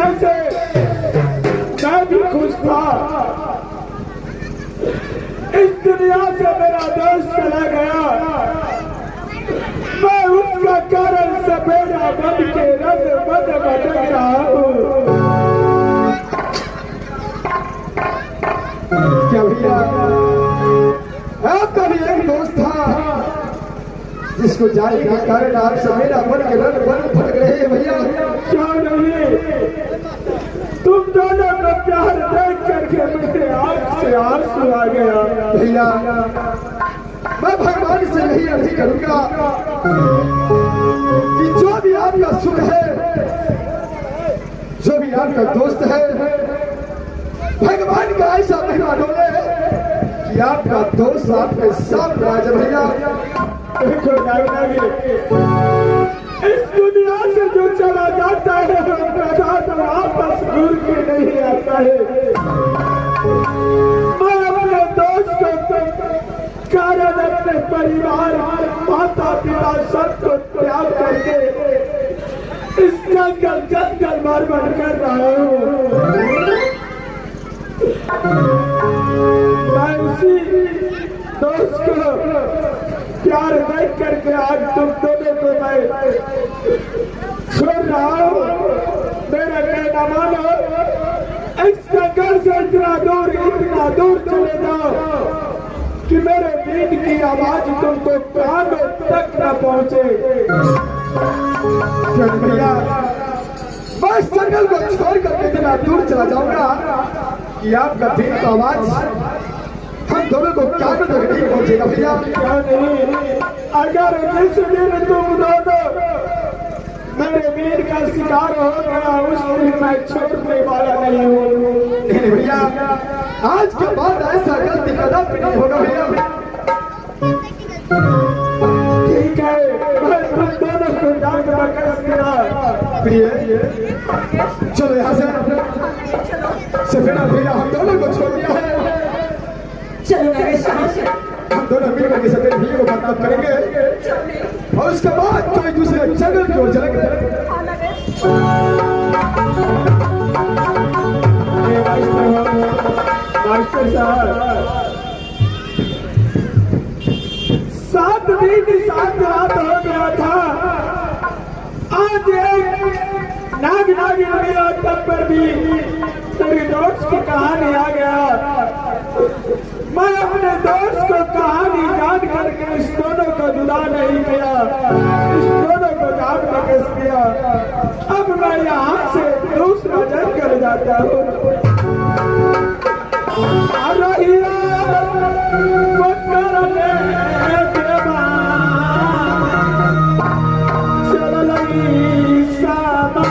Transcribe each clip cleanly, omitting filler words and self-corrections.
वजह से मैं भी खुश था। इस दुनिया से मेरा दोस्त चला गया, मैं उसका कारण सफेदा बन के रंग बद भटक रहा हूँ। क्या भैया आपका भी एक दोस्त था जिसको जाने के कारण आप सफेदा बन के रंग बद भटक रहे हैं भैया? क्यों नहीं, तुम दोनों को प्यार देख करके मेरे आंख से आंसू आ गया। भैया मैं भगवान से यही अर्जी करूंगा कि जो भी आपका सुख है, जो भी आपका दोस्त है, भगवान का ऐसा महिमा डोले कि आपका दोस्त आपके साथ आ जाए। भैया देखो इस दुनिया से जो चला जाता है वो वापस घूर के नहीं आता है। मैं अपने दोस्त को कारण अपने परिवार, माता पिता सबको त्याग करके इस जंगल मरमर कर रहा हूँ। मैं उसी दोस्त को प्यार देख करके आज तुम दोनों को मैं छोड़ रहा हूँ। मेरा कहना मानो, इस जंगल से इतना दूर चले जाओ कि मेरे गीत की आवाज तुमको कानों तक न पहुंचे। भैया मैं इस जंगल को छोड़ करके इतना दूर चला जाऊंगा कि आपका दिल का आवाज हम दोनों को कानों तक नहीं पहुंचेगा। भैया क्या नहीं, अगर जिस दिन तुम दोनों मेरे वीर का शिकार हो गया उस दिन मैं छोड़ने वाला नहीं हूँ। नहीं भैया आज के बाद ऐसा गलती कदम नहीं होगा। भैया ठीक है, मैं तुम दोनों को डांट बकस दिया। प्रिय चलो यहाँ से सफेदा भैया हम दोनों को छोड़ दिया है। चलो नरेश, हम दोनों मिलकर के सफेद भैया को बर्बाद करेंगे और उसके बाद कोई दूसरे जंगल की ओर चलेंगे। मास्टर साहब, 7 दिन 7 रात हो गया था, आज एक नागिन मिला तब पर भी तेरी दोस्त की कहानी आ गया। मैं अपने दोस्त को कहानी जान करके इस दोनों को जुदा नहीं किया, इस दोनों को जान बकस किया। अब मैं यहाँ से दूसरा जंगल जाता हूँ। चल लगी सामा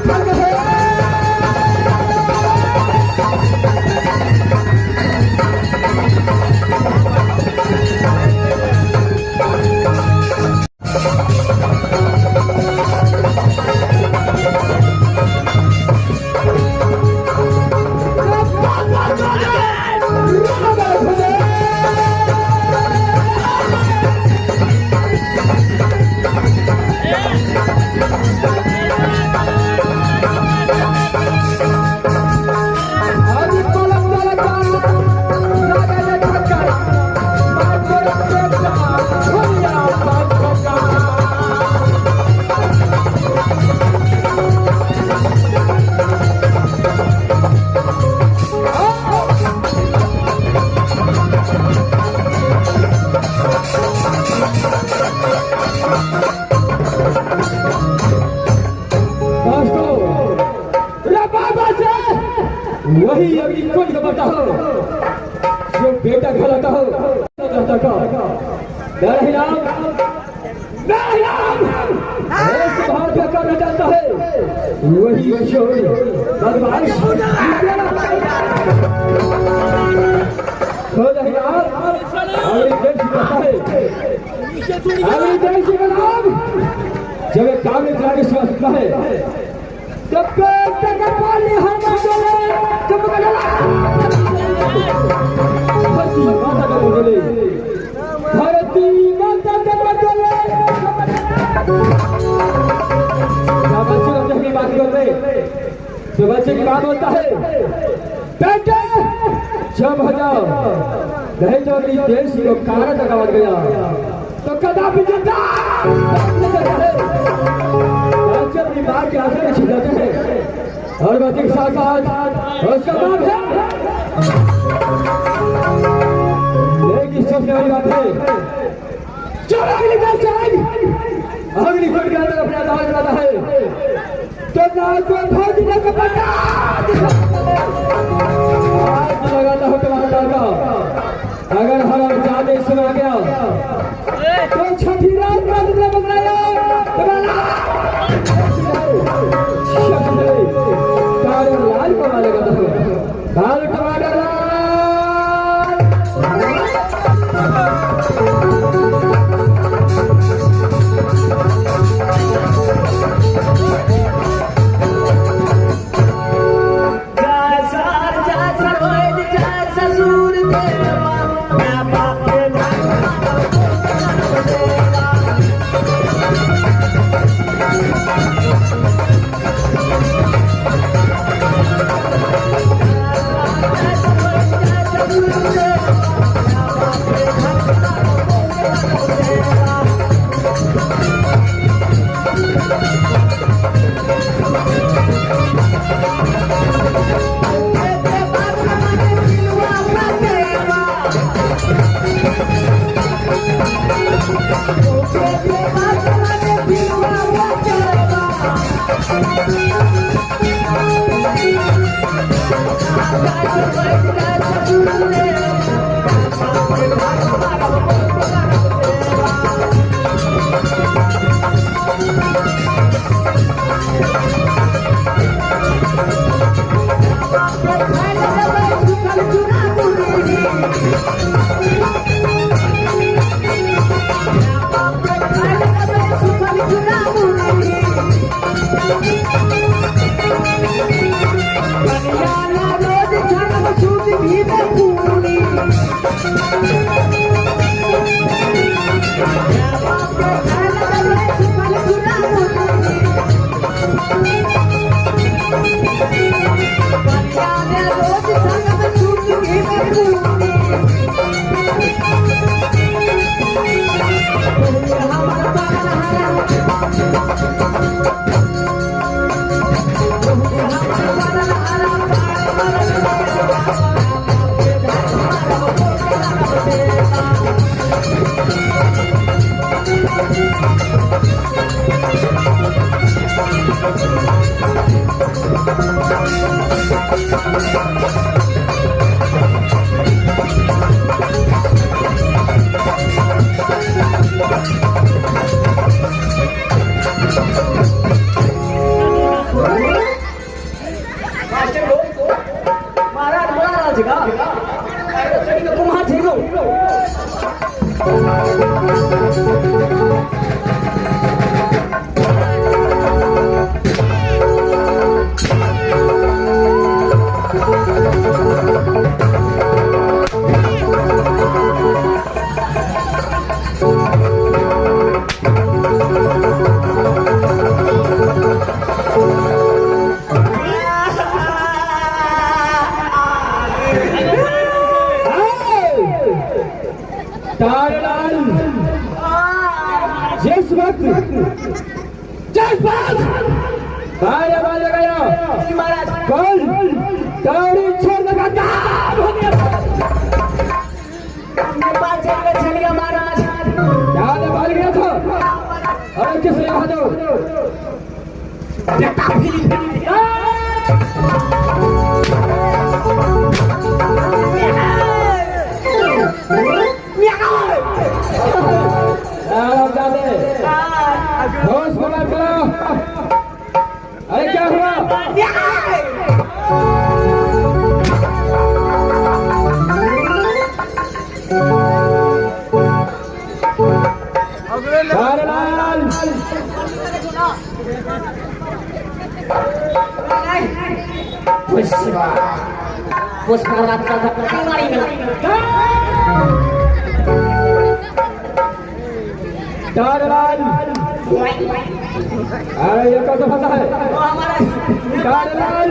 संग है वही अभी कुछ बता हो जो बेटा खिलाता हो रहता का नहीं राम ऐसे बाहर क्या करना चाहता है वही बदमाश हो नहीं राम अगली देश कहता है अगली देश का नाम जब एक काम में चलाने से सकता है तब तक पानी हम बोले चुप कर भारती माता जब बोले बच्चे की बात कर रहे तो बच्चे की बात होता है बेटे जब जाओ नहीं जो देश को कारण लगावट गया तो कदापि जिंदा अपनी माँ के आगे में छिपाते हैं और बच्चे के साथ साथ उसका नाम है लेकिन सोचने वाली बात है जो अगली बार जाएगी अगली फट के अंदर अपना दाल बनाता है तो ना कोई फौज न का पता आज लगाता हो तुम्हारा डाका अगर हमारा जाने सुना गया तो छठी रात का दुनिया बनाया तुम्हारा लाल को मालेगा लाल टमाटर Hey! तारलाल जिस वक्त बारे बारे गया कल ताड़ी छोड़ लगा हो गया चल गया महाराज। क्या बाल गया था अरे किसने कहा दो होश में बात करो। अरे क्या हुआ तारलाल तारलाल अरे ये कैसे फंसा है तारलाल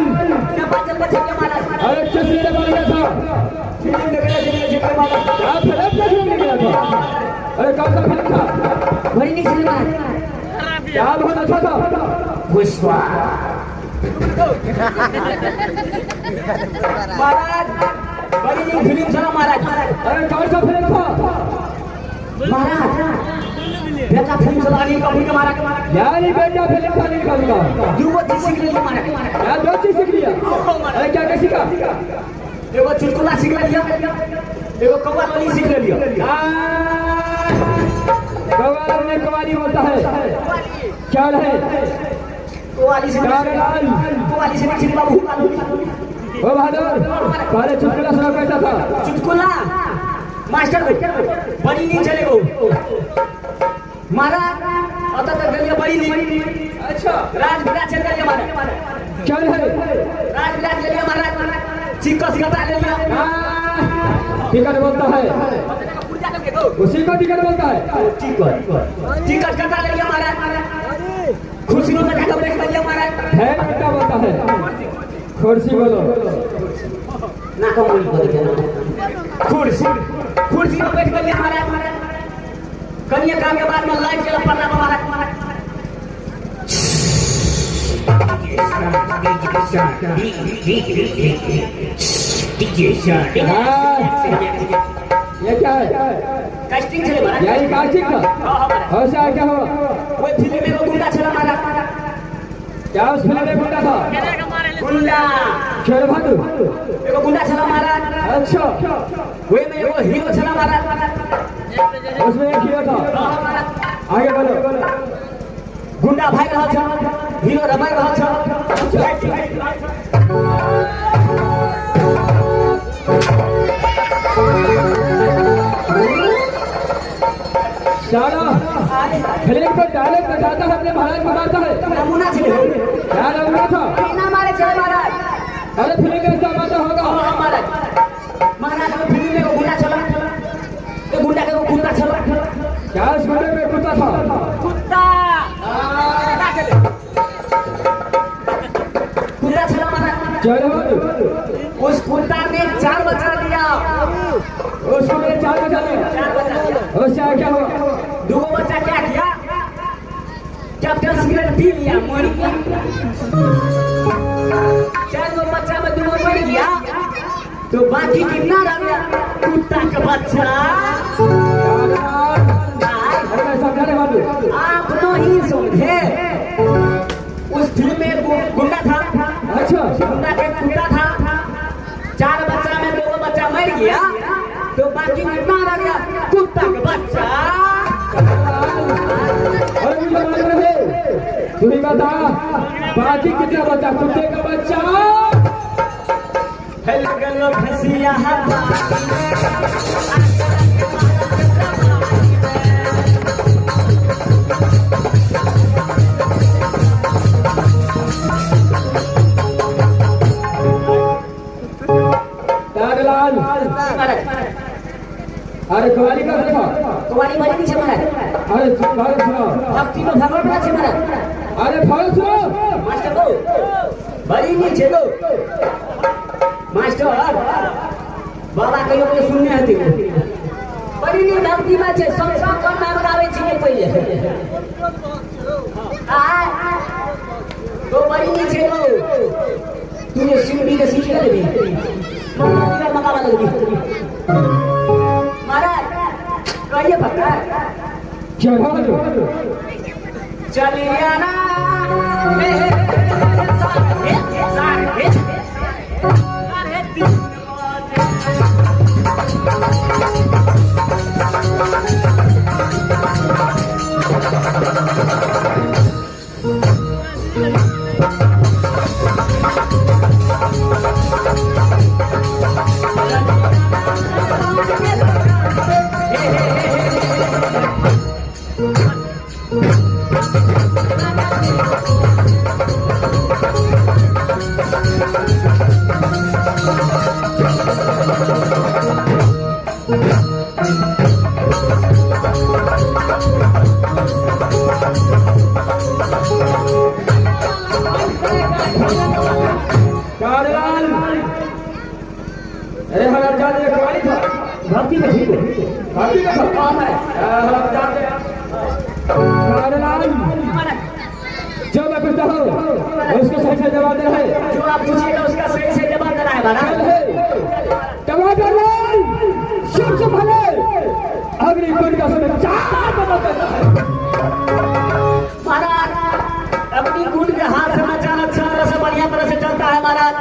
अरे किसने बन गया था अरे कौन सा फिल्म था क्या बहुत अच्छा था पुष्पा महाराज बड़ी नहीं फिल्म था महाराज। अरे कौन सा फिल्म था महाराज बेटा फिल्म चलानी कभी का महाराज यानी बेटा फिल्म का नहीं करूंगा दूगो चीज सीख लिया महाराज। क्या दो चीज सीख लिया अरे क्या क्या सीखा एगो चुटकुला सीख लिया एगो कव्वाली सीख लिया। कव्वाल में कव्वाली बोलता है क्या है कव्वाली से नहीं बाबू ओ बहादुर पहले चुटकुला सुना कैसा था चुटकुला मास्टर बड़ी नहीं चलेगो महाराज अतः तक गलिया बड़ी नहीं। अच्छा राजबिला चल गया महाराज क्या है राजबिला चल गया महाराज चिकस गता ले लिया टिकट बोलता है उसी को टिकट बोलता है टिकट कटा ले लिया महाराज खुशियों में जाकर बैठ लिया महाराज है क्या बोलता है कुर्सी बोलो ना को बोल दिया कुर्सी में बैठ लिया महाराज कन्या काम के बाद में लाइट चला पड़ना महाराज ये क्या है कास्टिंग चले महाराज यही कास्टिंग था और क्या हुआ वो फिल्म में वो गुंडा चला महाराज क्या उस फिल्म में गुंडा था गुंडा शेर बहादुर एगो गुंडा चला महाराज। अच्छा वे में एगो हीरो चला महाराज उसमें एक हीरो था आगे बोलो गुंडा भाई रहा था हीरो रमाई रहा था सारा फिल्म को डायरेक्ट बताता है अपने महाराज बताता है नमूना चले क्या नमूना था ना मारे चले महाराज। अरे फिल्म कैसा बात होगा महाराज महाराज वो फिल्म में वो गुंडा चला ये गुंडा के वो कुत्ता चला क्या उस गुंडे में कुत्ता था कुत्ता कुत्ता चला महाराज चलो उस कुत्ता ने 4 बच्चा दिया उसको मेरे 4 बच्चा दिया उससे क्या हुआ 2 बच्चा क्या किया कैप्टन सिगरेट पी लिया मर गया 4 बच्चा में 2 मर गया तो बाकी कितना रह गया कुत्ता का बच्चा। आप नहीं समझे उस फिल्म में गुंडा था अच्छा गुंडा के कुत्ता था 4 बच्चा में 2 बच्चा मर गया तो बाकी कितना रह गया कुत्ता का बच्चा। अरे मुझे मालूम है तू ही बता बाकी कितना बचा कुत्ते का बच्चा हेलो गलो भसिया तारलाल अरे कवाली का देखो तुम्हारी बड़ी नीचे महाराज अरे भारत सुनो भक्ति में भगवान नीचे महाराज अरे भारत सुनो मास्टर को बड़ी नीचे लो मास्टर बाबा कहियो के सुनने आते हो बड़ी नहीं धमकी में छे संसार का नाम गावे छी पहले तो बड़ी नहीं छे लो तूने सिंधी के सीख ले भी मारा मका लगी महाराज कहिए पता चढ़ा चलिया ना सारे अरे हमारा जाते कवाली था भक्ति में ठीक है भक्ति का काम है हम जाते कारेलाल जो मैं पूछता हूँ उसको सही से जवाब देना है जो आप पूछिएगा उसका सही से जवाब देना है महाराज टमाटर लाल सबसे पहले अग्निकुंड का समाचार बताता है महाराज अग्निकुंड के हाथ समाचार अच्छा तरह से बढ़िया तरह से चलता है महाराज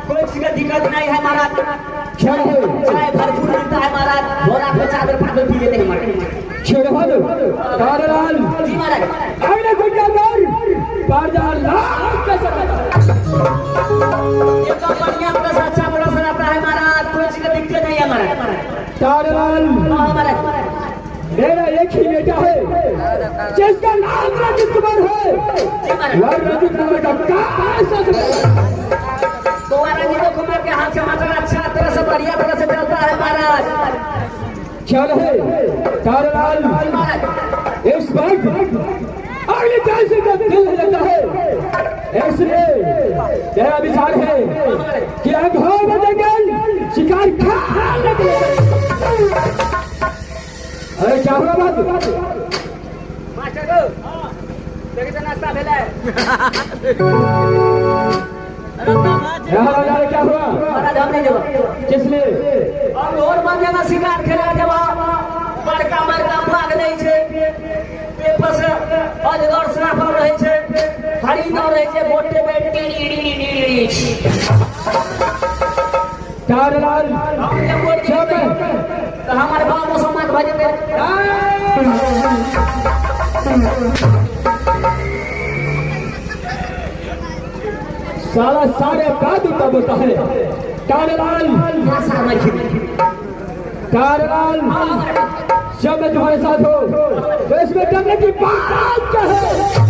कोई चीज का दिक्कत नहीं है महाराज चाय भरपूर मिलता है महाराज बोरा पे चादर पागल पी लेते हैं महाराज छेड़ो कारेलाल जी महाराज अग्निकुंड के अंदर पारजाल लाल कैसे एकदम बढ़िया तरह से अच्छा बड़ा से रहता है महाराज कोई चीज का दिक्कत नहीं है महाराज कारेलाल महाराज मेरा एक ही बेटा है जिसका नाम रंजित कुमार है वह रंजित कुमार का कैसा तो रंजित कुमार के हाथ समाचार अच्छा तरह से बढ़िया तरह से चलता है महाराज चल है कारेलाल इस वक्त अगले कैसे का दिल लगता है इसलिए तेरा विचार है कि अघोर जंगल शिकार खा लगे अरे क्या हुआ बात मास्टर देखिए तो नाश्ता भेला है क्या हुआ महाराज हम नहीं जब किसने और और मन जगह शिकार खेला जब बड़का बड़का भाग नहीं छे पेपर से अजगर श्राप रहे छे हरी न रहे छे मोटे पे कारेलाल हम ये बोल के तो हमारे बाप मुसलमान भजे पे सारा सारे बात का बोलता है कारेलाल कारेलाल जब मैं तुम्हारे साथ हो तो इसमें डरने की बात क्या है